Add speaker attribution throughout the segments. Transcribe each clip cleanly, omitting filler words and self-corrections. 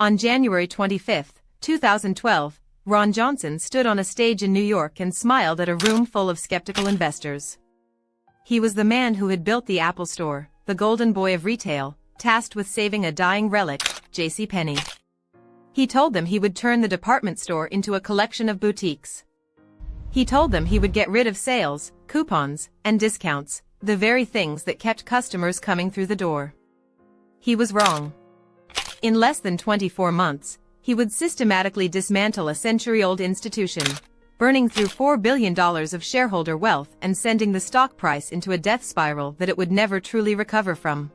Speaker 1: On January 25, 2012, Ron Johnson stood on a stage in New York and smiled at a room full of skeptical investors. He was the man who had built the Apple Store, the golden boy of retail, tasked with saving a dying relic, JCPenney. He told them he would turn the department store into a collection of boutiques. He told them he would get rid of sales, coupons, and discounts, the very things that kept customers coming through the door. He was wrong. In less than 24 months, he would systematically dismantle a century-old institution, burning through $4 billion of shareholder wealth and sending the stock price into a death spiral that it would never truly recover from.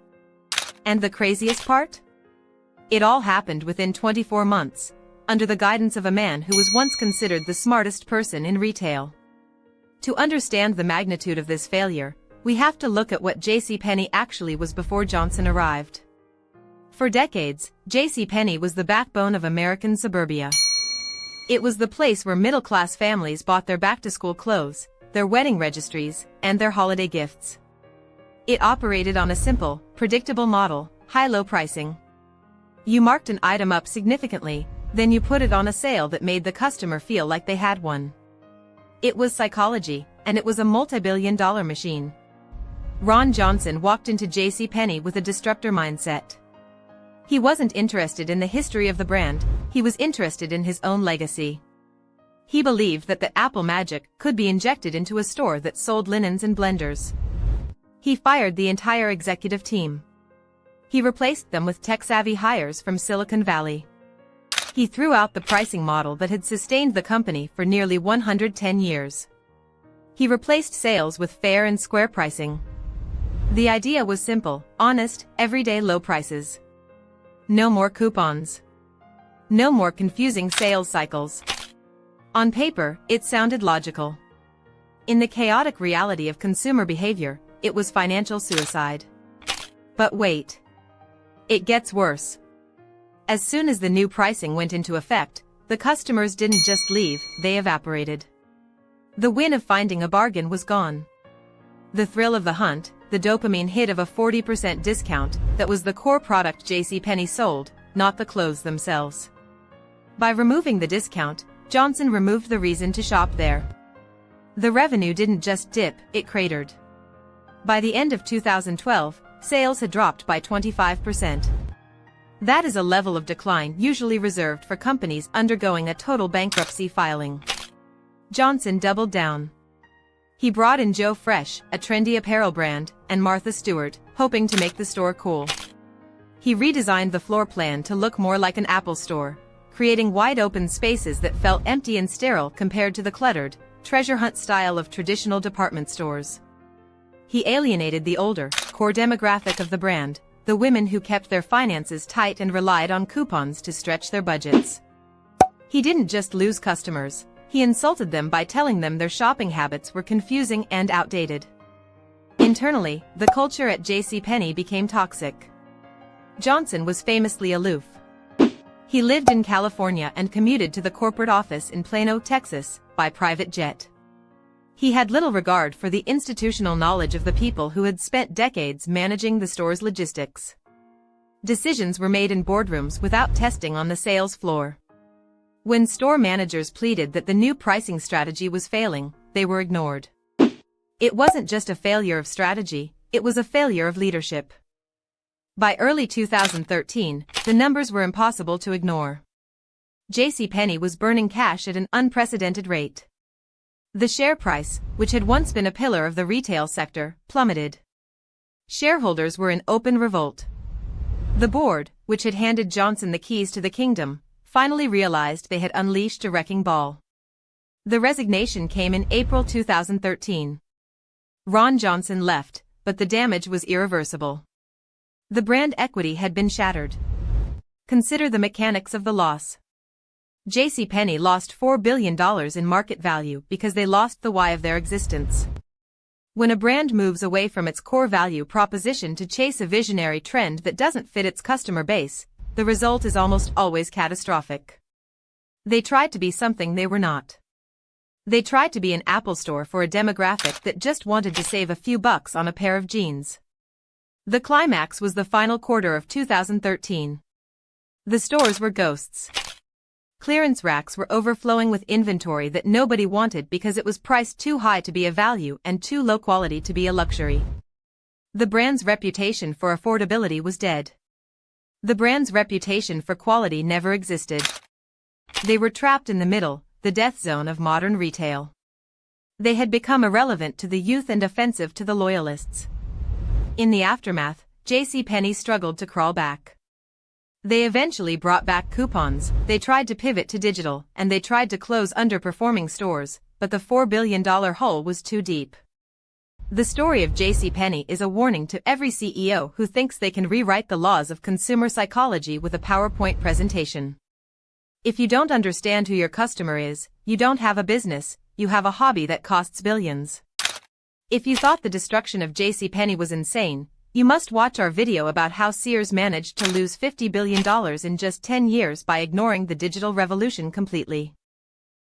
Speaker 1: And the craziest part? It all happened within 24 months, under the guidance of a man who was once considered the smartest person in retail. To understand the magnitude of this failure, we have to look at what JCPenney actually was before Johnson arrived. For decades, JCPenney was the backbone of American suburbia. It was the place where middle-class families bought their back-to-school clothes, their wedding registries, and their holiday gifts. It operated on a simple, predictable model, high-low pricing. You marked an item up significantly, then you put it on a sale that made the customer feel like they had one. It was psychology, and it was a multi-billion-dollar machine. Ron Johnson walked into JCPenney with a disruptor mindset. He wasn't interested in the history of the brand, he was interested in his own legacy. He believed that the Apple magic could be injected into a store that sold linens and blenders. He fired the entire executive team. He replaced them with tech-savvy hires from Silicon Valley. He threw out the pricing model that had sustained the company for nearly 110 years. He replaced sales with fair and square pricing. The idea was simple, honest, everyday low prices. No more coupons. No more confusing sales cycles. On paper, it sounded logical. In the chaotic reality of consumer behavior, it was financial suicide. But wait. It gets worse. As soon as the new pricing went into effect, the customers didn't just leave, they evaporated. The win of finding a bargain was gone. The thrill of the hunt, the dopamine hit of a 40% discount, that was the core product JCPenney sold, not the clothes themselves. By removing the discount, Johnson removed the reason to shop there. The revenue didn't just dip, it cratered. By the end of 2012, sales had dropped by 25%. That is a level of decline usually reserved for companies undergoing a total bankruptcy filing. Johnson doubled down. He brought in Joe Fresh, a trendy apparel brand, and Martha Stewart, hoping to make the store cool. He redesigned the floor plan to look more like an Apple store, creating wide-open spaces that felt empty and sterile compared to the cluttered, treasure hunt style of traditional department stores. He alienated the older, core demographic of the brand, the women who kept their finances tight and relied on coupons to stretch their budgets. He didn't just lose customers, he insulted them by telling them their shopping habits were confusing and outdated. Internally, the culture at JCPenney became toxic. Johnson was famously aloof. He lived in California and commuted to the corporate office in Plano, Texas, by private jet. He had little regard for the institutional knowledge of the people who had spent decades managing the store's logistics. Decisions were made in boardrooms without testing on the sales floor. When store managers pleaded that the new pricing strategy was failing, they were ignored. It wasn't just a failure of strategy, it was a failure of leadership. By early 2013, the numbers were impossible to ignore. JCPenney was burning cash at an unprecedented rate. The share price, which had once been a pillar of the retail sector, plummeted. Shareholders were in open revolt. The board, which had handed Johnson the keys to the kingdom, finally realized they had unleashed a wrecking ball. The resignation came in April 2013. Ron Johnson left, but the damage was irreversible. The brand equity had been shattered. Consider the mechanics of the loss. JCPenney lost $4 billion in market value because they lost the why of their existence. When a brand moves away from its core value proposition to chase a visionary trend that doesn't fit its customer base, the result is almost always catastrophic. They tried to be something they were not. They tried to be an Apple store for a demographic that just wanted to save a few bucks on a pair of jeans. The climax was the final quarter of 2013. The stores were ghosts. Clearance racks were overflowing with inventory that nobody wanted because it was priced too high to be a value and too low quality to be a luxury. The brand's reputation for affordability was dead. The brand's reputation for quality never existed. They were trapped in the middle, the death zone of modern retail. They had become irrelevant to the youth and offensive to the loyalists. In the aftermath, JCPenney struggled to crawl back. They eventually brought back coupons, they tried to pivot to digital, and they tried to close underperforming stores, but the $4 billion hole was too deep. The story of JCPenney is a warning to every CEO who thinks they can rewrite the laws of consumer psychology with a PowerPoint presentation. If you don't understand who your customer is, you don't have a business, you have a hobby that costs billions. If you thought the destruction of JCPenney was insane, you must watch our video about how Sears managed to lose $50 billion in just 10 years by ignoring the digital revolution completely.